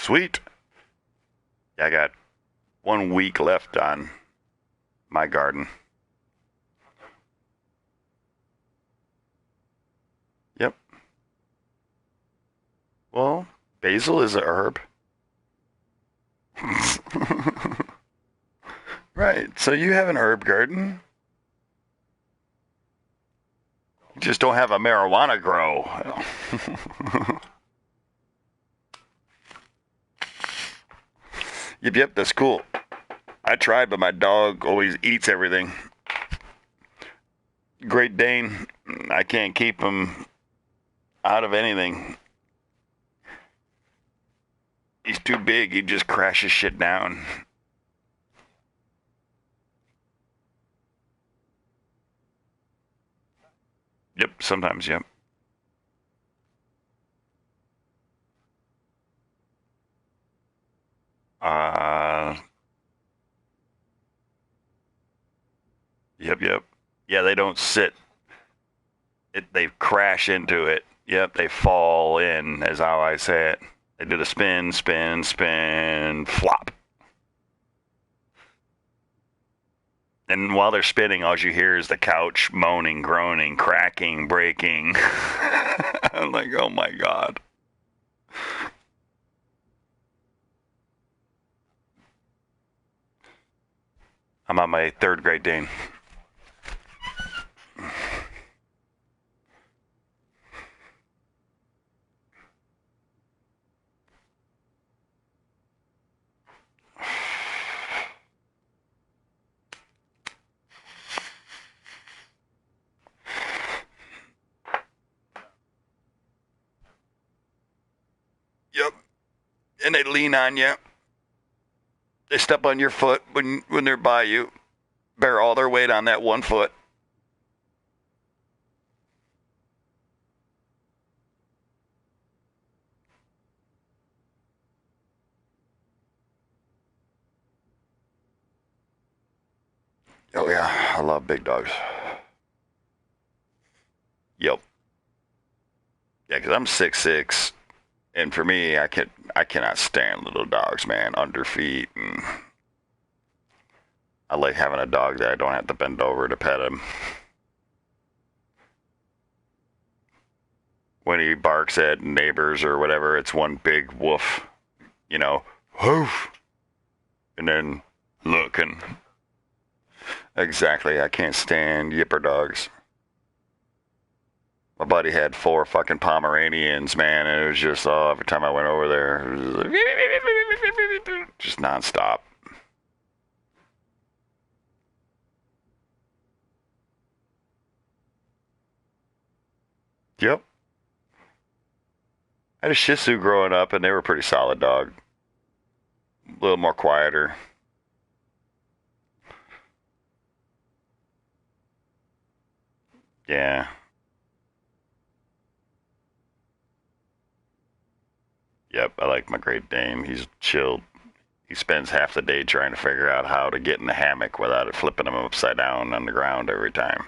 Sweet. Yeah, I got 1 week left on my garden. Yep. Well, basil is a herb. Right. So you have an herb garden. You just don't have a marijuana grow. Yep, yep, that's cool. I tried, but my dog always eats everything. Great Dane, I can't keep him out of anything. He's too big. He just crashes shit down. Yep, sometimes, yep. Uh, yep, yep. Yeah, they don't sit. They crash into it. Yep, they fall in, as how I say it. They do the spin, spin, spin, flop. And while they're spinning, all you hear is the couch moaning, groaning, cracking, breaking. I'm like, oh my god. I'm on my third Great Dane. Yep. And they lean on you. They step on your foot when they're by you. Bear all their weight on that one foot. Oh yeah, I love big dogs. Yep. Yeah, because I'm 6'6", and for me, I cannot stand little dogs, man. Under feet, and I like having a dog that I don't have to bend over to pet him. When he barks at neighbors or whatever, it's one big woof, you know, woof, and then looking. Exactly. I can't stand yipper dogs. My buddy had four fucking Pomeranians, man, and it was just, oh, every time I went over there, it was just nonstop. Yep. I had a Shih Tzu growing up, and they were a pretty solid dog. A little more quieter. Yeah. Yep. I like my Great Dane. He's chilled. He spends half the day trying to figure out how to get in the hammock without it flipping him upside down on the ground every time.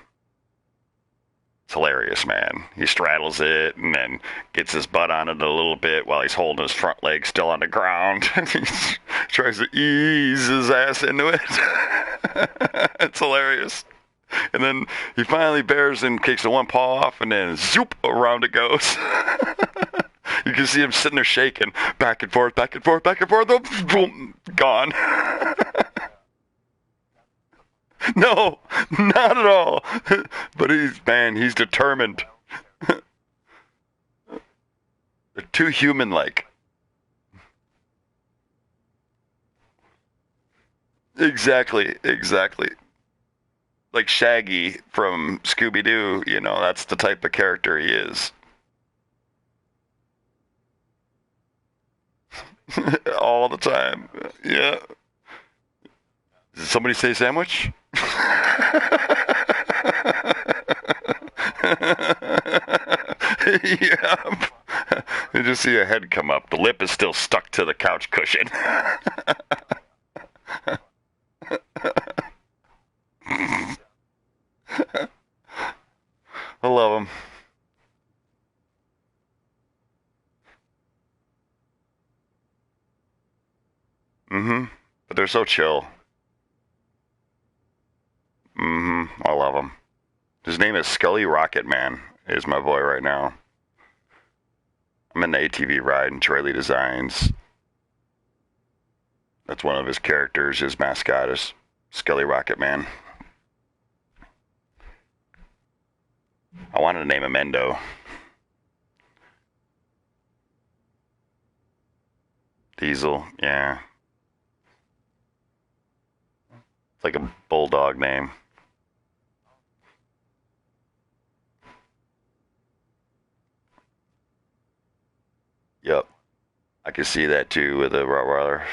It's hilarious, man. He straddles it and then gets his butt on it a little bit while he's holding his front leg still on the ground. He tries to ease his ass into it. It's hilarious. And then he finally bears and kicks the one paw off, and then zoop around it goes. You can see him sitting there shaking, back and forth, back and forth, back and forth. Boom, gone. No, not at all. But he's determined. They're too human-like. Exactly, exactly. Like Shaggy from Scooby Doo, that's the type of character he is. All the time. Yeah. Did somebody say sandwich? Yep. You just see a head come up. The lip is still stuck to the couch cushion. I love him. Mm-hmm. But they're so chill. Mm-hmm. I love him. His name is Scully Rocket Man. Is my boy right now. I'm in the ATV ride and Charlie Designs. That's one of his characters. His mascot is Scully Rocket Man. I wanted to name him Endo. Diesel, yeah. It's like a bulldog name. Yep. I could see that too with a Rottweiler.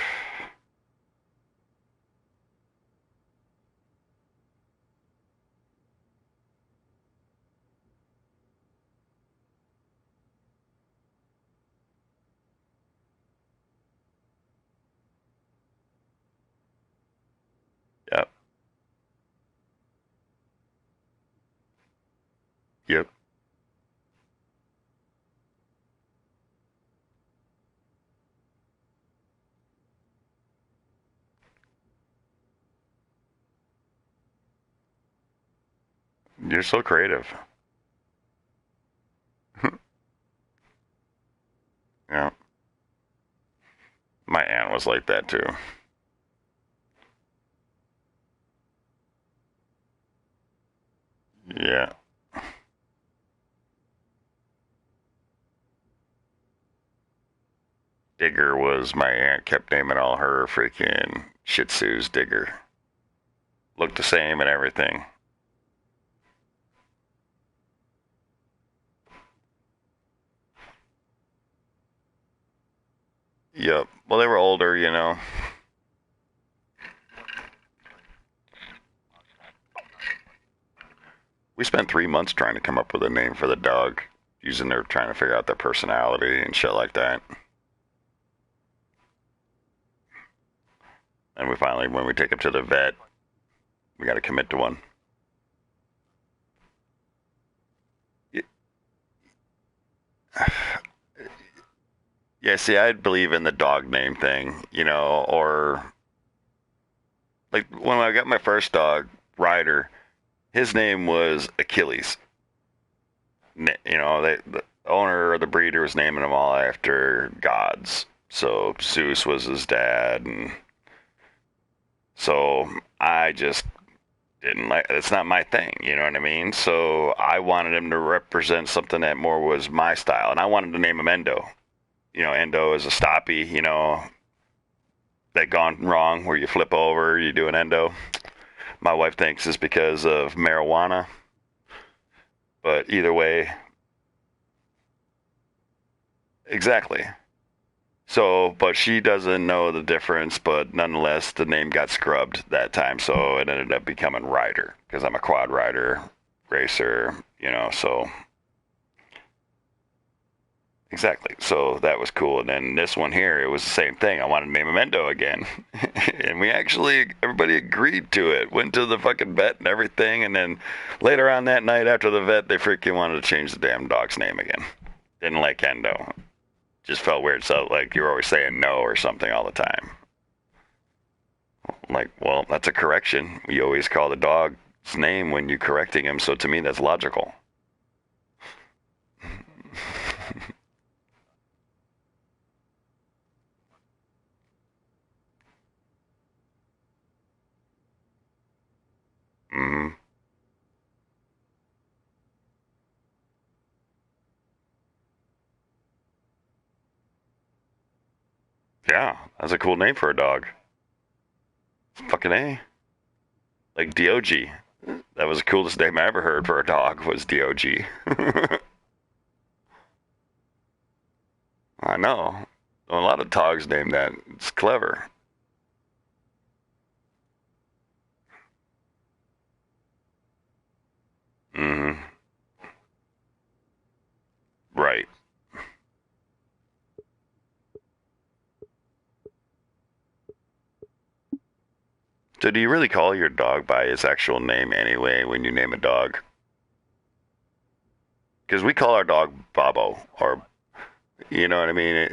Yep. Yep. You're so creative. Yeah. My aunt was like that too. Yeah. Digger was my aunt kept naming all her freaking Shih Tzus Digger. Looked the same and everything. Yep. Well, they were older, you know. We spent 3 months trying to come up with a name for the dog, using their trying to figure out their personality and shit like that. And we finally, when we take him to the vet, we got to commit to one. Yeah, see, I'd believe in the dog name thing, you know, or like when I got my first dog, Ryder, his name was Achilles. You know, the owner or the breeder was naming them all after gods. So Zeus was his dad, and so I just didn't like. It's not my thing, you know what I mean? So I wanted him to represent something that more was my style, and I wanted to name him Endo. You know, Endo is a stoppie. You know, that gone wrong where you flip over, you do an endo. My wife thinks it's because of marijuana, but either way, exactly. So, but she doesn't know the difference, but nonetheless, the name got scrubbed that time, so it ended up becoming Rider because I'm a quad rider, racer, you know, so exactly. So that was cool. And then this one here, it was the same thing. I wanted to name him Endo again. And we actually, everybody agreed to it. Went to the fucking vet and everything. And then later on that night after the vet, they freaking wanted to change the damn dog's name again. Didn't like Endo. Just felt weird. So, like, you were always saying no or something all the time. I'm like, well, that's a correction. We always call the dog's name when you're correcting him. So to me, that's logical. Mm-hmm. Yeah, that's a cool name for a dog. Fucking A. Like DOG. That was the coolest name I ever heard for a dog was DOG. I know. A lot of dogs name that. It's clever. Mm-hmm. Right. So do you really call your dog by its actual name anyway when you name a dog? Because we call our dog Bobo, or you know what I mean.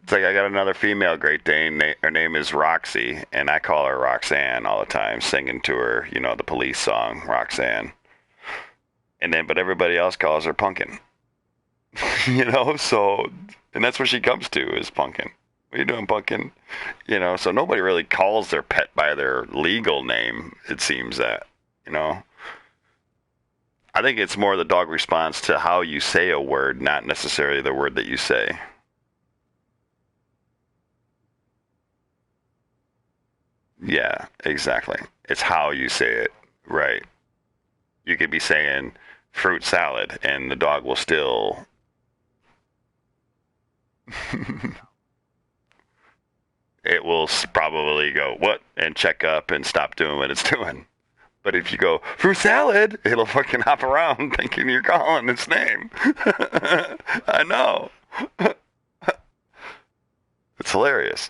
It's like I got another female Great Dane. Her name is Roxy, and I call her Roxanne all the time, singing to her, the Police song, Roxanne. And then, but everybody else calls her Pumpkin. So, and that's what she comes to is Pumpkin. What are you doing, Pumpkin? So nobody really calls their pet by their legal name, it seems that. I think it's more the dog responds to how you say a word, not necessarily the word that you say. Yeah, exactly. It's how you say it, right? You could be saying fruit salad, and the dog will still. It will probably go what and check up and stop doing what it's doing. But if you go fruit salad, it'll fucking hop around thinking you're calling its name. I know. It's hilarious.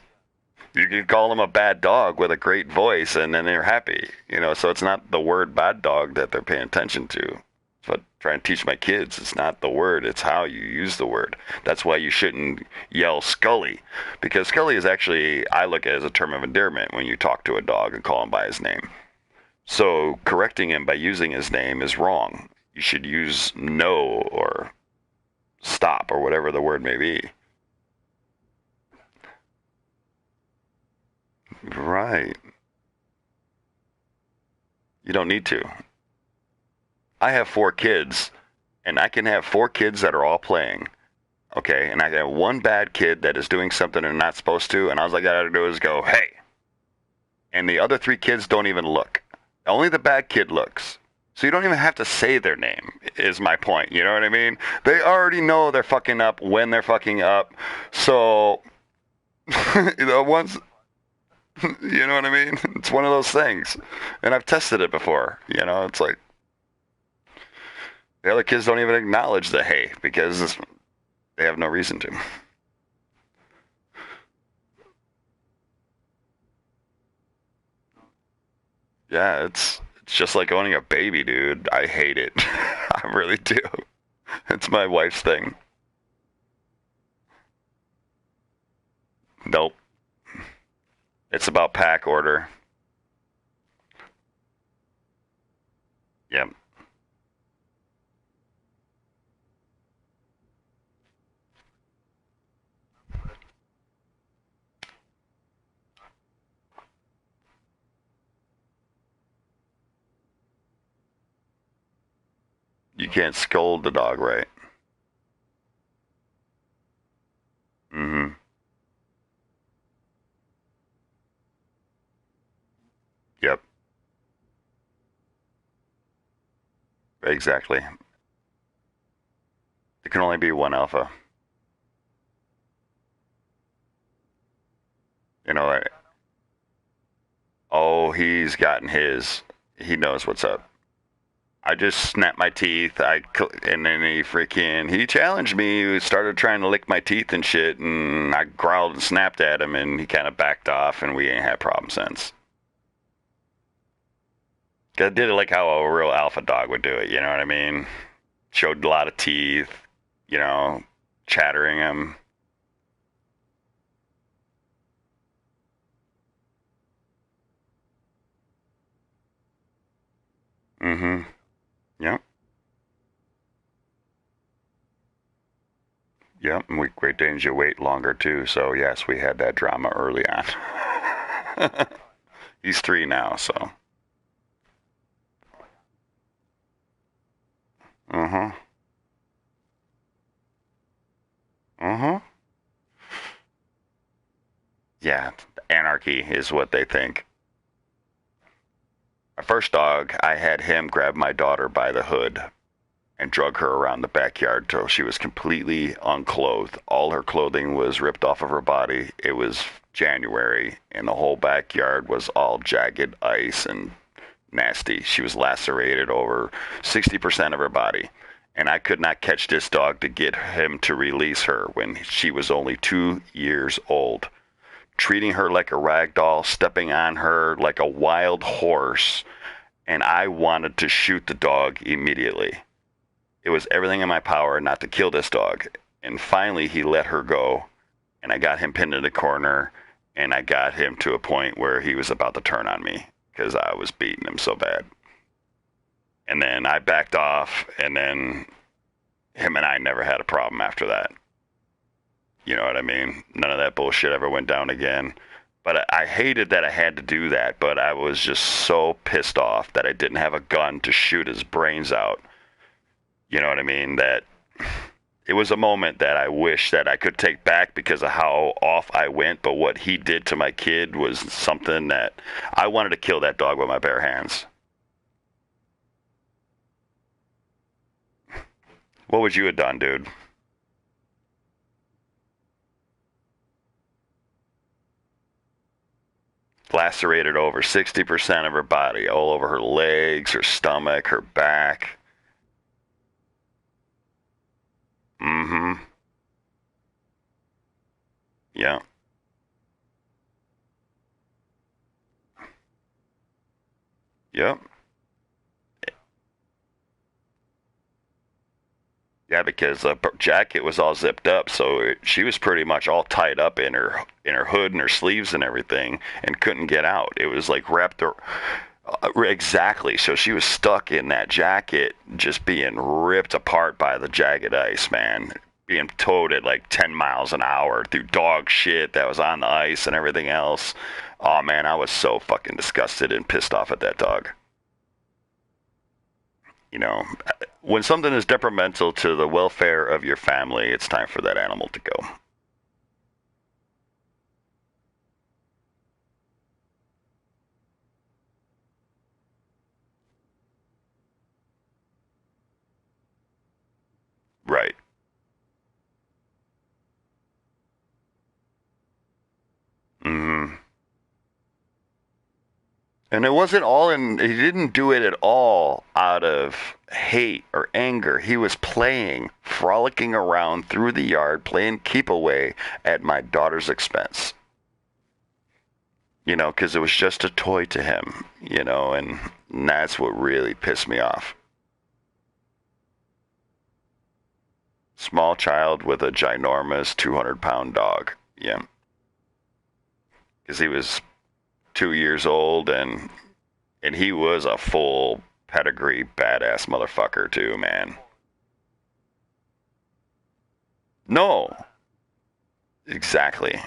You can call them a bad dog with a great voice, and then they're happy. So it's not the word bad dog that they're paying attention to. But trying to teach my kids, it's not the word, it's how you use the word. That's why you shouldn't yell Scully, because Scully is actually, I look at it as a term of endearment when you talk to a dog and call him by his name. So correcting him by using his name is wrong. You should use no or stop or whatever the word may be. Right. You don't need to. I have 4 kids, and I can have 4 kids that are all playing, okay? And I have one bad kid that is doing something they're not supposed to, and all I gotta do is go, hey. And the other 3 kids don't even look. Only the bad kid looks. So you don't even have to say their name, is my point. You know what I mean? They already know they're fucking up when they're fucking up. So, once, you know what I mean? It's one of those things. And I've tested it before. It's like, the other kids don't even acknowledge the hey because they have no reason to. Yeah, it's just like owning a baby, dude. I hate it. I really do. It's my wife's thing. Nope. It's about pack order. Yep. You can't scold the dog, right? Mm-hmm. Yep. Exactly. There can only be one alpha. You know, like, oh, he's gotten his. He knows what's up. I just snapped my teeth. And then he challenged me. He started trying to lick my teeth and shit, and I growled and snapped at him, and he kind of backed off, and we ain't had problems since. I did it like how a real alpha dog would do it. You know what I mean? Showed a lot of teeth. You know, chattering him. Mm-hmm. Yep. Yep. And Great Danes you wait longer too. So yes, we had that drama early on. He's 3 now, so. Uh-huh. Uh-huh. Yeah, anarchy is what they think. My first dog, I had him grab my daughter by the hood and drug her around the backyard till she was completely unclothed. All her clothing was ripped off of her body. It was January, and the whole backyard was all jagged ice and nasty. She was lacerated over 60% of her body. And I could not catch this dog to get him to release her when she was only 2 years old. Treating her like a rag doll, stepping on her like a wild horse, and I wanted to shoot the dog immediately. It was everything in my power not to kill this dog. And finally, he let her go, and I got him pinned in the corner, and I got him to a point where he was about to turn on me because I was beating him so bad. And then I backed off, and then him and I never had a problem after that. You know what I mean? None of that bullshit ever went down again. But I hated that I had to do that, but I was just so pissed off that I didn't have a gun to shoot his brains out. You know what I mean? That it was a moment that I wish that I could take back because of how off I went, but what he did to my kid was something that I wanted to kill that dog with my bare hands. What would you have done, dude? Lacerated over 60% of her body, all over her legs, her stomach, her back. Mm-hmm. Yeah. Yep. Yeah, because the jacket was all zipped up, so she was pretty much all tied up in her hood and her sleeves and everything, and couldn't get out. It was like wrapped her exactly. So she was stuck in that jacket, just being ripped apart by the jagged ice, man. Being towed at like 10 miles an hour through dog shit that was on the ice and everything else. Oh man, I was so fucking disgusted and pissed off at that dog. You know, when something is detrimental to the welfare of your family, it's time for that animal to go. Right. Mm-hmm. And it wasn't all in, he didn't do it at all out of hate or anger. He was playing, frolicking around through the yard, playing keep away at my daughter's expense. Because it was just a toy to him, and that's what really pissed me off. Small child with a ginormous 200-pound dog. Yeah. Because he was 2 years old, and he was a full pedigree badass motherfucker too, man. No, exactly.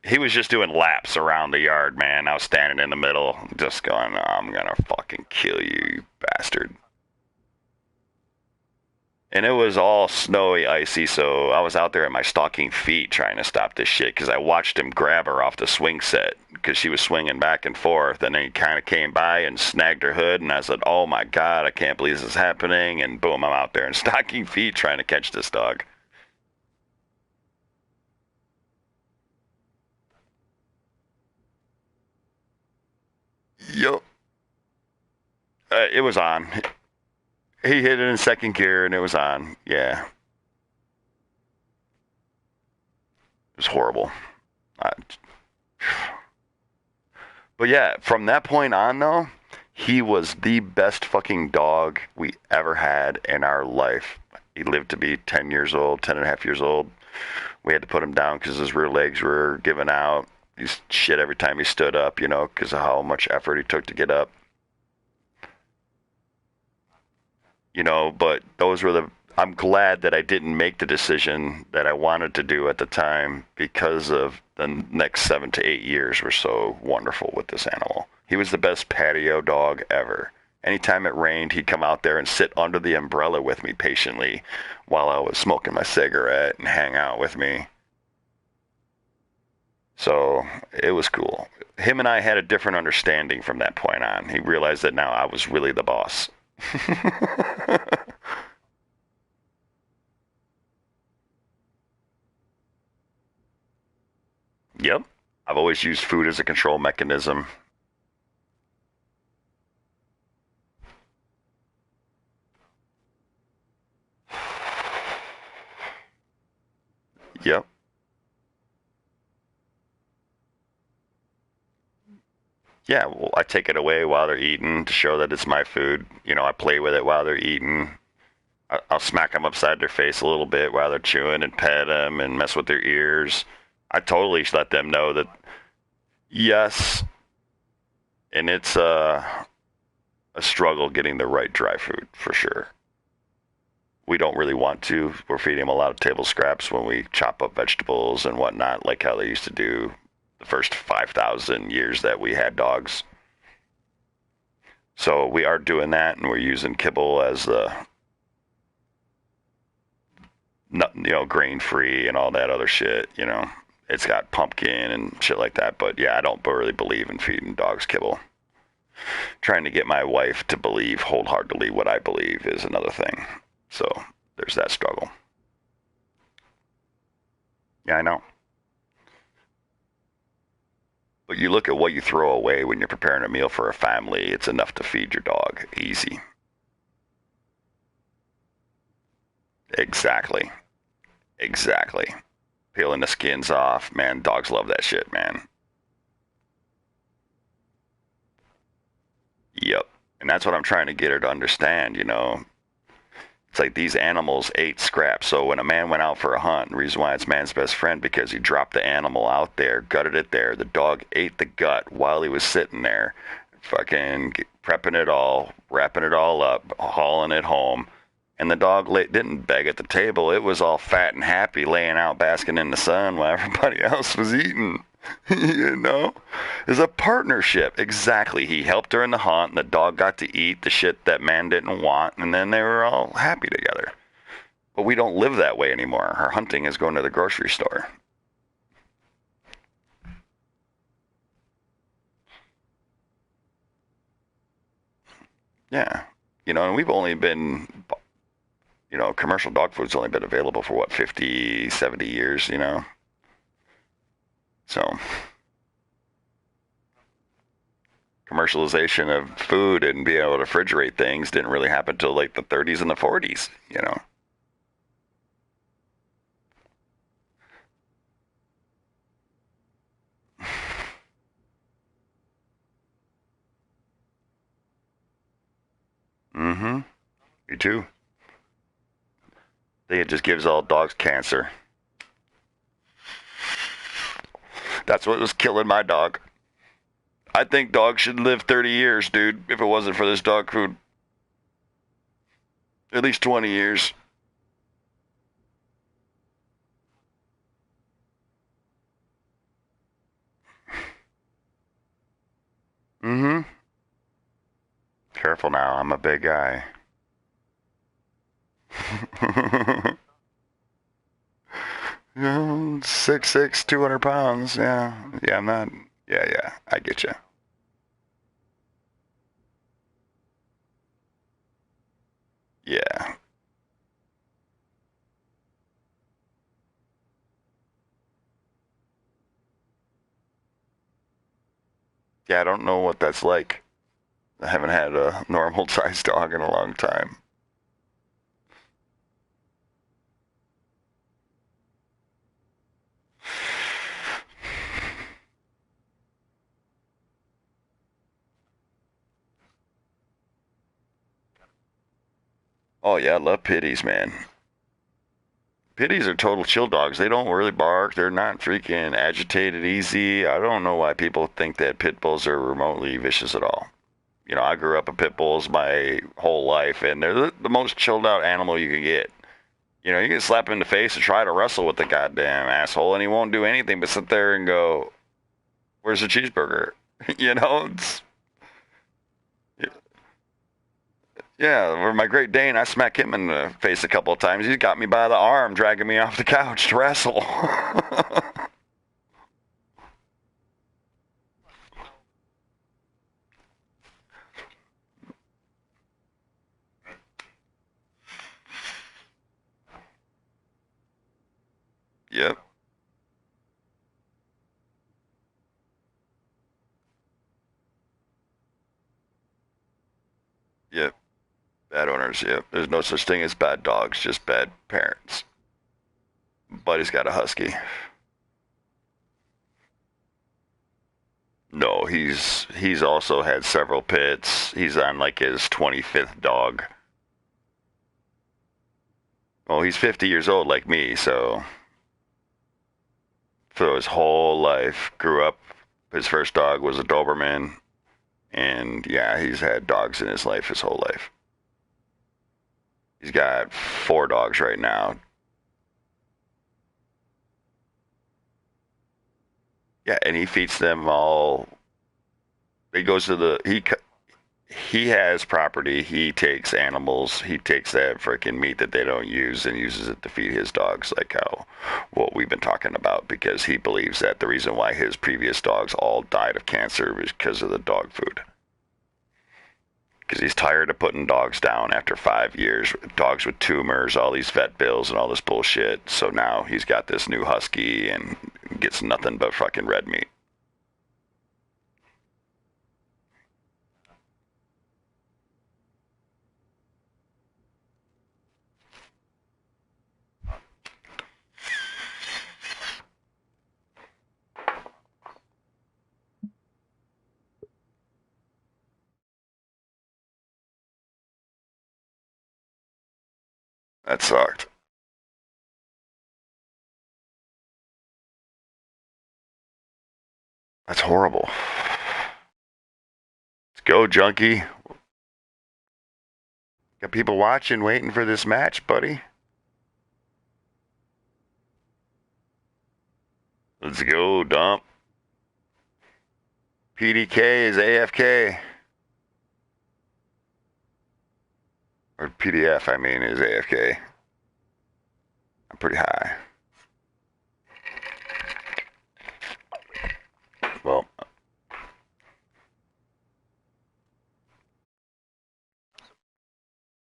He was just doing laps around the yard, man. I was standing in the middle, just going, oh, I'm gonna fucking kill you, you bastard. And it was all snowy, icy, so I was out there in my stocking feet trying to stop this shit because I watched him grab her off the swing set because she was swinging back and forth, and then he kind of came by and snagged her hood, and I said, oh my god, I can't believe this is happening, and boom, I'm out there in stocking feet trying to catch this dog. Yup. It was on. He hit it in second gear, and it was on. Yeah. It was horrible. I, But yeah, from that point on, though, he was the best fucking dog we ever had in our life. He lived to be 10 years old, 10 and a half years old. We had to put him down because his rear legs were giving out. He's shit every time he stood up, because of how much effort he took to get up. But those were the. I'm glad that I didn't make the decision that I wanted to do at the time because of the next 7 to 8 years were so wonderful with this animal. He was the best patio dog ever. Anytime it rained, he'd come out there and sit under the umbrella with me patiently while I was smoking my cigarette and hang out with me. So it was cool. Him and I had a different understanding from that point on. He realized that now I was really the boss. Yep. I've always used food as a control mechanism. Yep. Yeah, well, I take it away while they're eating to show that it's my food. I play with it while they're eating. I'll smack them upside their face a little bit while they're chewing and pet them and mess with their ears. I totally let them know that yes, and it's a struggle getting the right dry food for sure. We don't really want to. We're feeding them a lot of table scraps when we chop up vegetables and whatnot, like how they used to do the first 5,000 years that we had dogs. So we are doing that, and we're using kibble as the grain free and all that other shit. It's got pumpkin and shit like that. But yeah, I don't really believe in feeding dogs kibble. Trying to get my wife to believe wholeheartedly what I believe is another thing. So there's that struggle. Yeah, I know. But you look at what you throw away when you're preparing a meal for a family, it's enough to feed your dog. Easy. Exactly. Exactly. Peeling the skins off. Man, dogs love that shit, man. Yep. And that's what I'm trying to get her to understand. It's like these animals ate scraps. So when a man went out for a hunt, the reason why it's man's best friend, because he dropped the animal out there, gutted it there. The dog ate the gut while he was sitting there, fucking prepping it all, wrapping it all up, hauling it home. And the dog didn't beg at the table. It was all fat and happy, laying out, basking in the sun while everybody else was eating. you know? It's a partnership. Exactly. He helped her in the hunt, and the dog got to eat the shit that man didn't want, and then they were all happy together. But we don't live that way anymore. Our hunting is going to the grocery store. Yeah. And we've only been, commercial dog food's only been available for what, 50, 70 years. So commercialization of food and being able to refrigerate things didn't really happen until like the 30s and the 40s. Mm-hmm. Me too. I think it just gives all dogs cancer. That's what was killing my dog. I think dogs should live 30 years, dude, if it wasn't for this dog food. At least 20 years. Mm-hmm. Careful now, I'm a big guy. 6'6", 200 pounds. Yeah. Yeah, I'm not. Yeah, yeah. I get you. Yeah. Yeah, I don't know what that's like. I haven't had a normal sized dog in a long time. Oh, yeah, I love pitties, man. Pitties are total chill dogs. They don't really bark. They're not freaking agitated easy. I don't know why people think that pit bulls are remotely vicious at all. I grew up with pit bulls my whole life, and they're the most chilled out animal you can get. You can slap him in the face and try to wrestle with the goddamn asshole, and he won't do anything but sit there and go, "Where's the cheeseburger?" you know, it's, yeah. Or my Great Dane, I smack him in the face a couple of times. He's got me by the arm, dragging me off the couch to wrestle. yep, yep. Bad owners. Yep. There's no such thing as bad dogs, just bad parents. Buddy's got a husky. No, he's also had several pits. He's on like his 25th dog. Well, he's 50 years old like me, so for his whole life, grew up. His first dog was a Doberman, and yeah, he's had dogs in his life his whole life. He's got four dogs right now. Yeah, and he feeds them all. He goes to the he has property. He takes animals. He takes that freaking meat that they don't use and uses it to feed his dogs, like how what we've been talking about. Because he believes that the reason why his previous dogs all died of cancer was because of the dog food. Because he's tired of putting dogs down after 5 years, dogs with tumors, all these vet bills, and all this bullshit. So now he's got this new husky and gets nothing but fucking red meat. That sucked. That's horrible. Let's go, junkie. Got people watching, waiting for this match, buddy. Let's go, dump. PDK is AFK. Or PDF, I mean, is AFK. I'm pretty high.